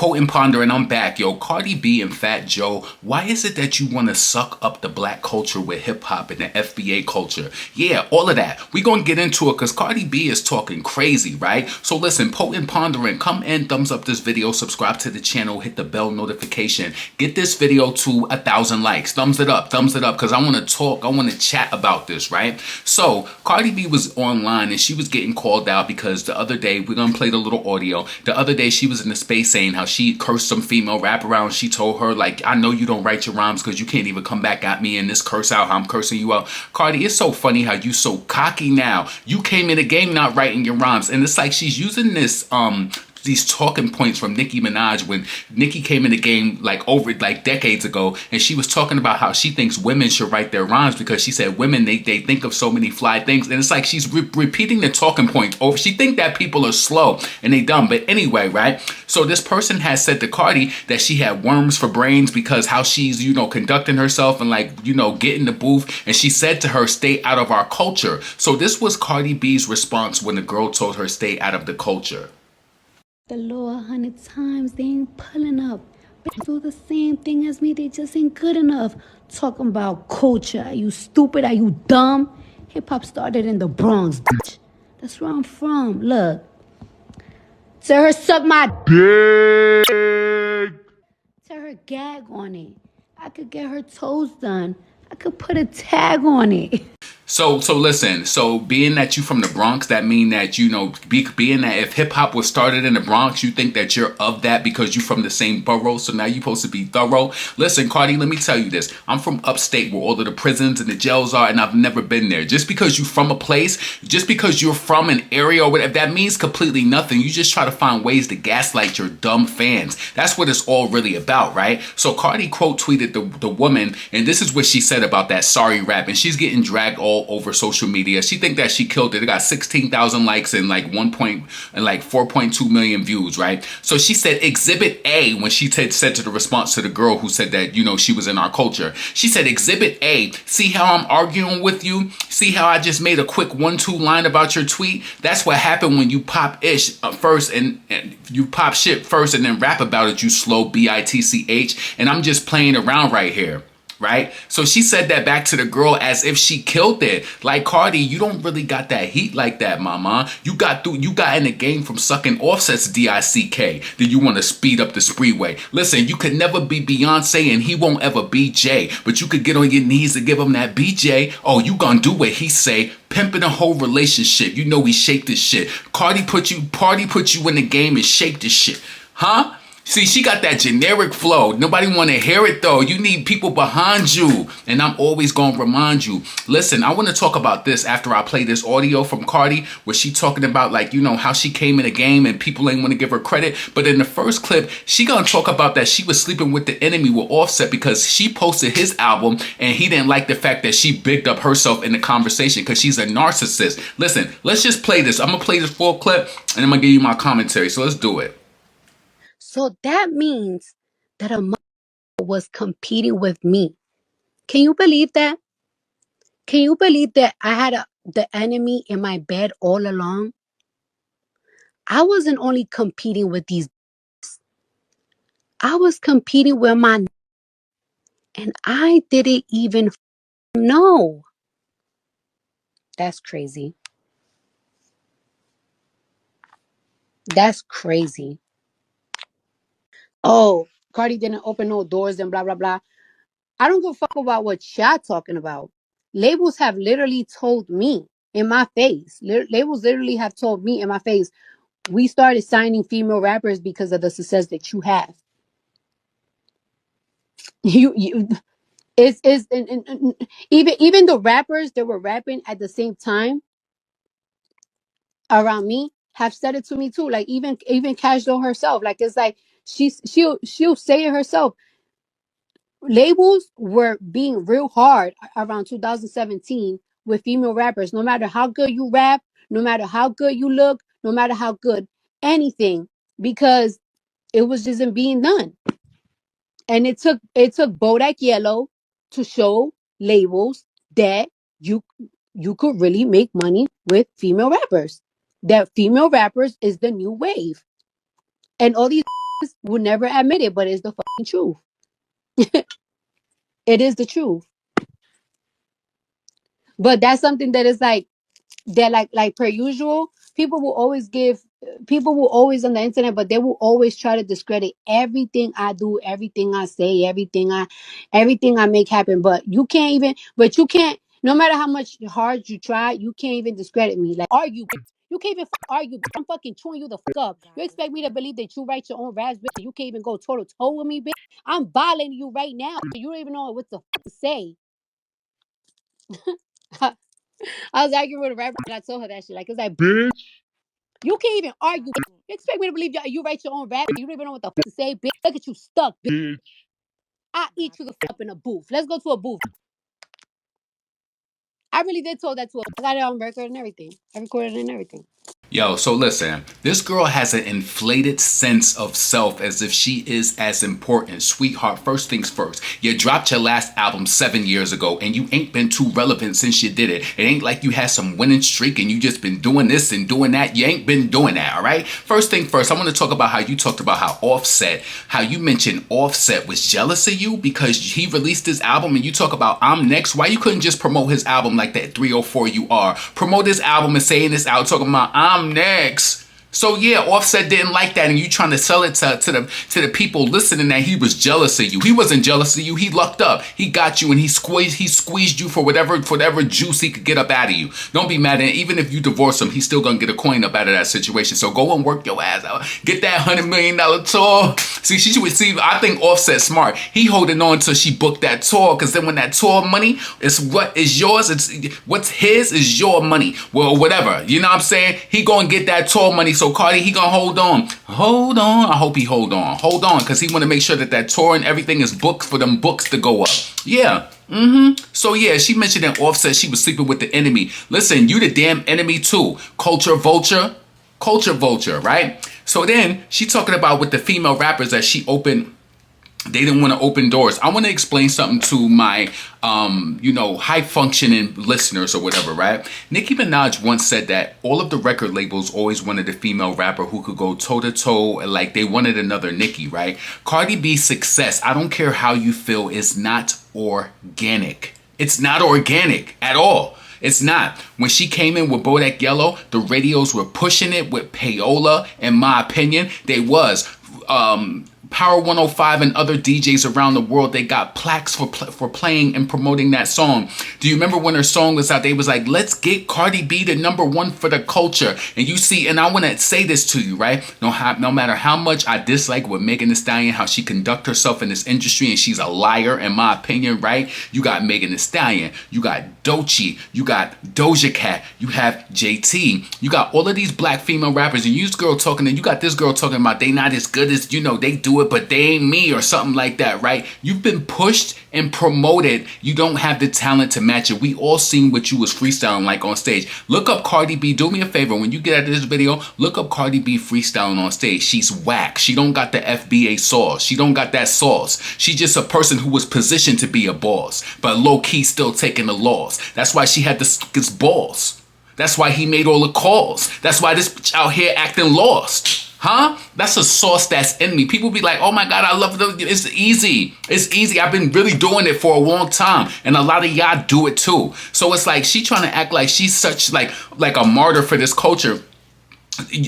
Potent Ponder, and I'm back. Yo, Cardi B and Fat Joe, why is it that you want to suck up the black culture with hip hop and the FBA culture? Yeah, all of that. We're going to get into it because Cardi B is talking crazy, right? So listen, Potent Pondering, come in, thumbs up this video, subscribe to the channel, hit the bell notification. Get this video to 1,000 likes. Thumbs it up, because I want to talk, I want to chat about this, right? So Cardi B was online and she was getting called out because the other day, we're going to play the little audio. The other day she was in the space saying how she cursed some female rapper out, and she told her, like, I know you don't write your rhymes because you can't even come back at me and this curse out how I'm cursing you out. Cardi, it's so funny how you so cocky now. You came in the game not writing your rhymes, and it's like she's using this these talking points from Nicki Minaj when Nicki came in the game over decades ago, and she was talking about how she thinks women should write their rhymes because she said women they think of so many fly things, and it's like she's repeating the talking points over. She think that people are slow and they dumb, but anyway, right? So this person has said to Cardi that she had worms for brains because how she's conducting herself and get in the booth, and she said to her, stay out of our culture. So this was Cardi B's response when the girl told her stay out of the culture. The law 100 times, they ain't pulling up. Bitches do the same thing as me, they just ain't good enough. Talking about culture, are you stupid, are you dumb? Hip-hop started in the Bronx, bitch. That's where I'm from, look. Tell her suck my dick. Tell her gag on it. I could get her toes done. I could put a tag on it. So listen, so being that you from the Bronx, that mean that, being that if hip hop was started in the Bronx, you think that you're of that because you from the same borough, so now you supposed to be thorough. Listen, Cardi, let me tell you this. I'm from upstate where all of the prisons and the jails are, and I've never been there. Just because you from a place, just because you're from an area or whatever, that means completely nothing. You just try to find ways to gaslight your dumb fans. That's what it's all really about, right? So Cardi quote tweeted the woman, and this is what she said about that sorry rap, and she's getting dragged all over social media. She think that she killed it. It got 16,000 likes and 4.2 million views, right? So she said Exhibit A when she said to the response to the girl who said that, she was in our culture. She said, Exhibit A, see how I'm arguing with you? See how I just made a quick 1-2 line about your tweet? That's what happened when you pop ish first and you pop shit first and then rap about it, you slow bitch. And I'm just playing around right here. Right? So she said that back to the girl as if she killed it. Like, Cardi, you don't really got that heat like that, mama. You got in the game from sucking Offset's DICK. Then you want to speed up the spreeway. Listen, you could never be Beyonce and he won't ever be Jay. But you could get on your knees to give him that BJ. Oh, you gonna do what he say. Pimping a whole relationship. You know we shaped this shit. Party put you in the game and shaped this shit. Huh? See, she got that generic flow. Nobody want to hear it, though. You need people behind you. And I'm always going to remind you. Listen, I want to talk about this after I play this audio from Cardi, where she talking about, how she came in the game and people ain't want to give her credit. But in the first clip, she going to talk about that she was sleeping with the enemy with Offset because she posted his album and he didn't like the fact that she bigged up herself in the conversation because she's a narcissist. Listen, let's just play this. I'm going to play this full clip and I'm going to give you my commentary. So let's do it. So that means that a mother was competing with me. Can you believe that? Can you believe that I had the enemy in my bed all along? I wasn't only competing with these. I was competing with my, and I didn't even know. That's crazy. That's crazy. Oh, Cardi didn't open no doors and blah, blah, blah. I don't give a fuck about what y'all talking about. Labels have literally told me in my face. Labels literally have told me in my face, we started signing female rappers because of the success that you have. You it's and even the rappers that were rapping at the same time around me have said it to me too. Like even Cash Doll herself. Like it's like she'll say it herself. Labels were being real hard around 2017 with female rappers. No matter how good you rap, no matter how good you look, no matter how good anything, because it was just in being done. And it took Bodak Yellow to show labels that you could really make money with female rappers. That female rappers is the new wave. And all these will never admit it, but it's the fucking truth. It is the truth. But that's something that is like that, like per usual, people will always on the internet, but they will always try to discredit everything I do, everything I say, everything I make happen. But you can't, no matter how much hard you try, you can't even discredit me. Like argue. You can't even argue. I'm fucking chewing you the fuck up. You expect me to believe that you write your own raps, bitch? You can't even go toe to toe with me, bitch. I'm violating you right now. You don't even know what the fuck to say. I was arguing with a rapper and I told her that shit. Like, it's like, bitch, you can't even argue. You expect me to believe you write your own rap? You don't even know what the fuck to say, bitch. Look at you stuck, bitch. I eat you the fuck up in a booth. Let's go to a booth. I really did tell that to her. I got it on record and everything. I recorded it and everything. Yo, so listen, this girl has an inflated sense of self as if she is as important. Sweetheart, first things first, you dropped your last album 7 years ago and you ain't been too relevant since you did it. It ain't like you had some winning streak and you just been doing this and doing that. You ain't been doing that, all right? First thing first, I want to talk about how you talked about how you mentioned Offset was jealous of you because he released his album and you talk about I'm Next. Why you couldn't just promote his album like that 304 you are? Promote his album and saying this out, talking about I'm Next. So yeah, Offset didn't like that, and you trying to sell it to the people listening that he was jealous of you. He wasn't jealous of you. He lucked up. He got you, and he squeezed you for whatever juice he could get up out of you. Don't be mad at him. Even if you divorce him, he's still gonna get a coin up out of that situation. So go and work your ass out. Get that $100 million tour. See. I think Offset smart. He holding on till she booked that tour, because then when that tour money is what is yours, it's what's his is your money. Well, whatever. You know what I'm saying? He gonna get that tour money. So Cardi, he gonna hold on. I hope he hold on, because he want to make sure that tour and everything is booked for them books to go up. Yeah. So yeah, she mentioned that Offset she was sleeping with the enemy. Listen, you the damn enemy too. Culture vulture, right? So then she talking about with the female rappers that she opened. They didn't want to open doors. I want to explain something to my, high functioning listeners or whatever, right? Nicki Minaj once said that all of the record labels always wanted a female rapper who could go toe to toe, like they wanted another Nicki, right? Cardi B's success, I don't care how you feel, is not organic. It's not organic at all. It's not. When she came in with Bodak Yellow, the radios were pushing it with Payola. In my opinion, they was. Power 105 and other DJs around the world, they got plaques for playing and promoting that song. Do you remember when her song was out? They was like, let's get Cardi B to #1 for the culture. And you see, and I want to say this to you, right? No matter how much I dislike with Megan Thee Stallion, how she conduct herself in this industry, and she's a liar, in my opinion, right? You got Megan Thee Stallion, you got Doechii, you got Doja Cat, you have JT, you got all of these black female rappers, and you got this girl talking about they not as good as, they do it, but they ain't me or something like that, right? You've been pushed and promoted. You don't have the talent to match it. We all seen what you was freestyling like on stage. Look up Cardi B. Do me a favor. When you get out of this video, look up Cardi B freestyling on stage. She's whack. She don't got the FBA sauce. She don't got that sauce. She's just a person who was positioned to be a boss, but low-key still taking the loss. That's why she had this balls. That's why he made all the calls. That's why this bitch out here acting lost. Huh? That's a sauce that's in me. People be like, oh my God, I love it. It's easy. It's easy. I've been really doing it for a long time. And a lot of y'all do it too. So it's like she trying to act like she's such like a martyr for this culture.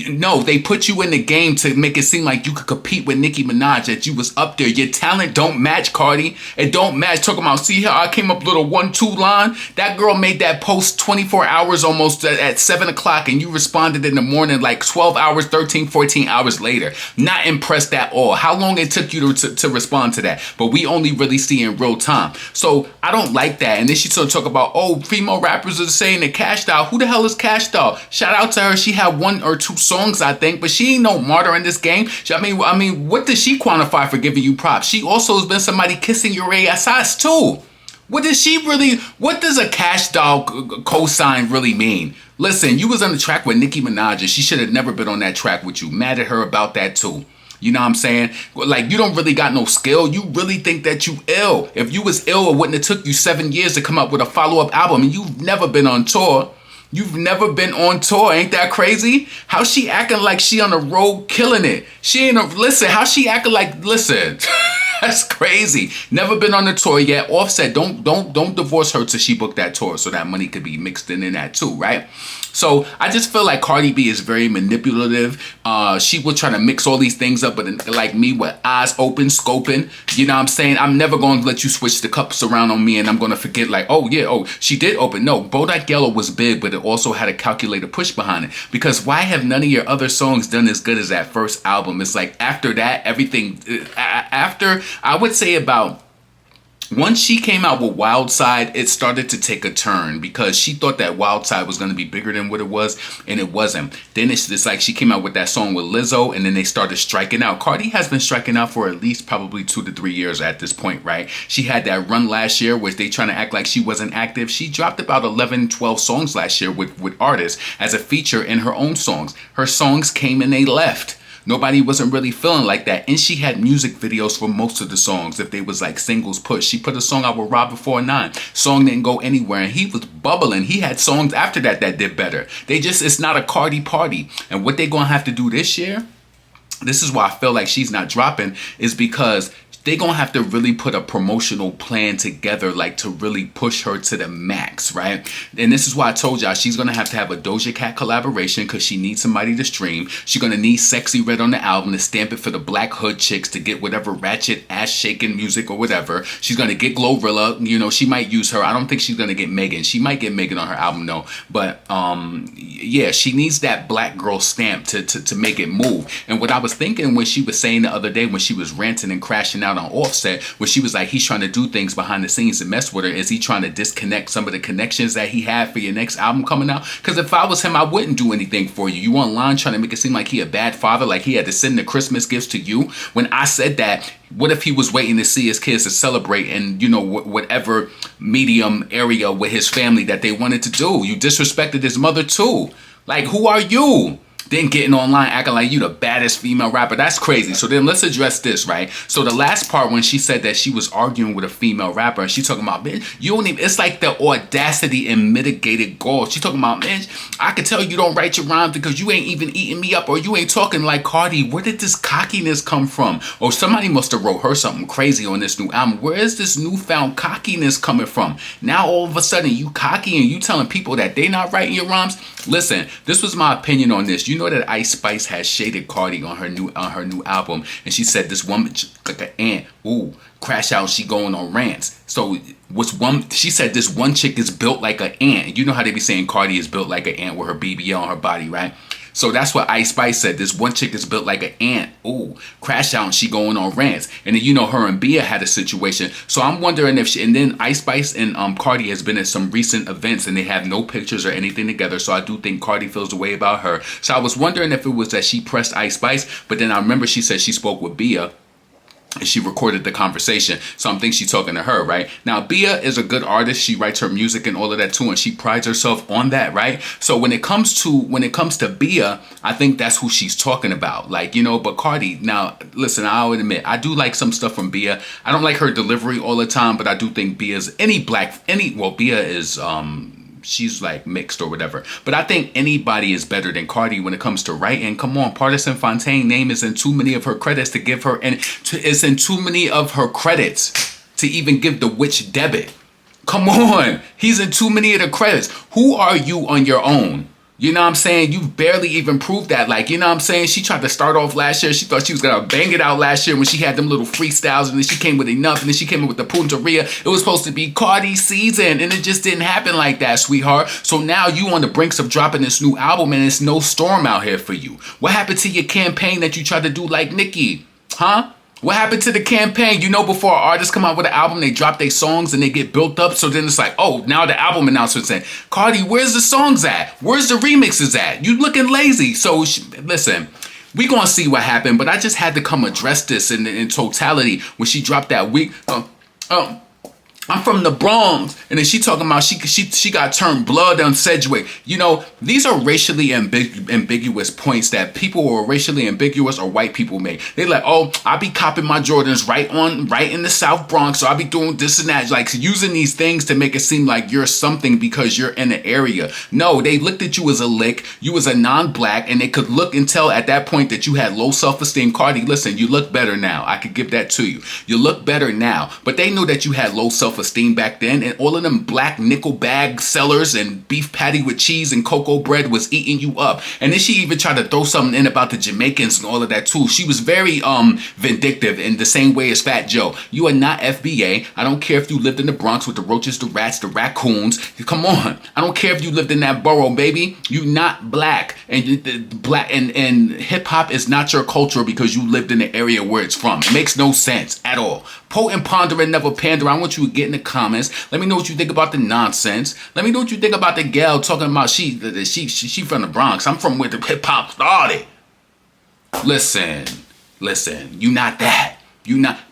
No, they put you in the game to make it seem like you could compete with Nicki Minaj, that you was up there. Your talent don't match, Cardi. It don't match. Talking about, see how I came up with a 1-2 line? That girl made that post 24 hours almost at 7 o'clock, and you responded in the morning like 12 hours, 13, 14 hours later. Not impressed at all. How long it took you to respond to that? But we only really see in real time. So I don't like that. And then she sort of talk about, oh, female rappers are saying that Cash Doll. Who the hell is Cash Doll? Shout out to her. She had 1 or 2 songs, I think, but she ain't no martyr in this game. I mean, what does she quantify for giving you props? She also has been somebody kissing your ass too. What does a Cash Doll cosign really mean? Listen, you was on the track with Nicki Minaj, and she should have never been on that track with you. Mad at her about that too. You know what I'm saying? Like, you don't really got no skill. You really think that you ill. If you was ill, it wouldn't have took you 7 years to come up with a follow-up album, and you've never been on tour. You've never been on tour. Ain't that crazy? How she acting like she on the road killing it? She ain't listen, how she acting like, listen. That's crazy. Never been on the tour yet. Offset, don't divorce her till she booked that tour so that money could be mixed in that too, right? So I just feel like Cardi B is very manipulative. She will try to mix all these things up, but like me, with eyes open, scoping. You know what I'm saying? I'm never going to let you switch the cups around on me and I'm going to forget like, oh yeah, oh, she did open. No, Bodak Yellow was big, but it also had a calculated push behind it. Because why have none of your other songs done as good as that first album? It's like after that, everything, after, I would say about, once she came out with Wild Side, it started to take a turn because she thought that Wild Side was going to be bigger than what it was, and it wasn't. Then it's like she came out with that song with Lizzo, and then they started striking out. Cardi has been striking out for at least probably 2 to 3 years at this point, right? She had that run last year where they trying to act like she wasn't active. She dropped about 11, 12 songs last year with artists as a feature in her own songs. Her songs came and they left. Nobody wasn't really feeling like that. And she had music videos for most of the songs. If they was like singles push. She put a song out with Rob before 9. Song didn't go anywhere. And he was bubbling. He had songs after that did better. It's not a Cardi party. And what they going to have to do this year, this is why I feel like she's not dropping, is because they're going to have to really put a promotional plan together, like to really push her to the max, right? And this is why I told y'all she's going to have a Doja Cat collaboration because she needs somebody to stream. She's going to need Sexy Red on the album to stamp it for the Black Hood chicks to get whatever ratchet ass shaking music or whatever. She's going to get Glorilla. You know, she might use her. I don't think she's going to get Megan. She might get Megan on her album though. But yeah, she needs that black girl stamp to make it move. And what I was thinking when she was saying the other day when she was ranting and crashing out on Offset, where she was like, he's trying to do things behind the scenes to mess with her. Is he trying to disconnect some of the connections that he had for your next album coming out? Because if I was him, I wouldn't do anything for you. You online trying to make it seem like he a bad father, like he had to send the Christmas gifts to you. When I said that, what if he was waiting to see his kids to celebrate in, you know, whatever medium area with his family that they wanted to do? You disrespected his mother too. Like, who are you? Then getting online acting like you the baddest female rapper. That's crazy. So then let's address this, right? So the last part when she said that she was arguing with a female rapper and she talking about, man, you don't even, it's like the audacity and mitigated gall. She talking about, man, I could tell you don't write your rhymes because you ain't even eating me up or you ain't talking like Cardi. Where did this cockiness come from? Or somebody must have wrote her something crazy on this new album. Where is this newfound cockiness coming from? Now all of a sudden you cocky and you telling people that they not writing your rhymes? Listen, this was my opinion on this. You know that Ice Spice has shaded Cardi on her new album, and she said this woman like an ant. Ooh, crash out. She going on rants. So she said this one chick is built like an ant. You know how they be saying Cardi is built like an ant with her BBL on her body, right? So that's what Ice Spice said. This one chick is built like an ant. Ooh, crash out and she going on rants. And then, you know, her and Bia had a situation. So I'm wondering if and then Ice Spice and Cardi has been at some recent events and they have no pictures or anything together. So I do think Cardi feels a way about her. So I was wondering if it was that she pressed Ice Spice, but then I remember she said she spoke with Bia and she recorded the conversation. So I'm thinking she's talking to her, right? Now, Bia is a good artist. She writes her music and all of that too, and she prides herself on that, right? So when it comes to Bia, I think that's who she's talking about. Like, you know, but Cardi, now, listen, I'll admit, I do like some stuff from Bia. I don't like her delivery all the time, but I do think Bia is, she's like mixed or whatever. But I think anybody is better than Cardi when it comes to writing. Come on, Partisan Fontaine name is in too many of her credits to give her, and it's in too many of her credits to even give the witch debit. Come on, he's in too many of the credits. Who are you on your own? You know what I'm saying? You barely even proved that. Like, you know what I'm saying? She tried to start off last year. She thought she was going to bang it out last year when she had them little freestyles. And then she came with Enough. And then she came in with the Punteria. It was supposed to be Cardi season. And it just didn't happen like that, sweetheart. So now you on the brinks of dropping this new album. And it's no storm out here for you. What happened to your campaign that you tried to do like Nicki? Huh? What happened to the campaign? You know, before artists come out with an album, they drop their songs and they get built up. So then it's like, oh, now the album announcement's in. Cardi, where's the songs at? Where's the remixes at? You looking lazy. So listen, we gonna see what happened. But I just had to come address this in totality when she dropped that week. I'm from the Bronx. And then she talking about she got turned blood on Sedgwick. You know, these are racially ambiguous points that people who are racially ambiguous or white people make. They like, oh, I be copping my Jordans right in the South Bronx, so I be doing this and that. Like using these things to make it seem like you're something because you're in the area. No, they looked at you as a lick. You was a non-black, and they could look and tell at that point that you had low self-esteem. Cardi, listen, you look better now. I could give that to you. You look better now. But they knew that you had low self-esteem back then, and all of them black nickel bag sellers and beef patty with cheese and cocoa bread was eating you up. And then she even tried to throw something in about the Jamaicans and all of that too. She was very vindictive in the same way as Fat Joe. You are not FBA. I don't care if you lived in the Bronx with the roaches, the rats, the raccoons. Come on. I don't care if you lived in that borough, baby. You not black. And black and hip hop is not your culture because you lived in the area where it's from. It makes no sense at all. Potent, pondering, never pander. I want you to get in the comments. Let me know what you think about the nonsense. Let me know what you think about the gal talking about she from the Bronx. I'm from where the hip hop started. Listen. You not that.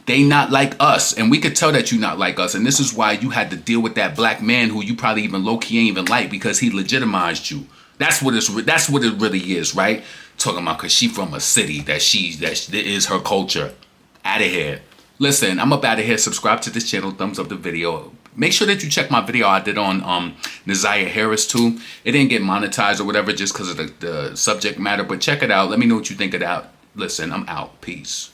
They not like us, and we could tell that you not like us, and this is why you had to deal with that black man who you probably even low-key ain't even like because he legitimized you. That's what it really is, right? Talking about because she from a city that is her culture. Out of here. Listen, I'm up out of here. Subscribe to this channel. Thumbs up the video. Make sure that you check my video I did on Nasiah Harris too. It didn't get monetized or whatever just because of the subject matter, but check it out. Let me know what you think of that. Listen, I'm out. Peace.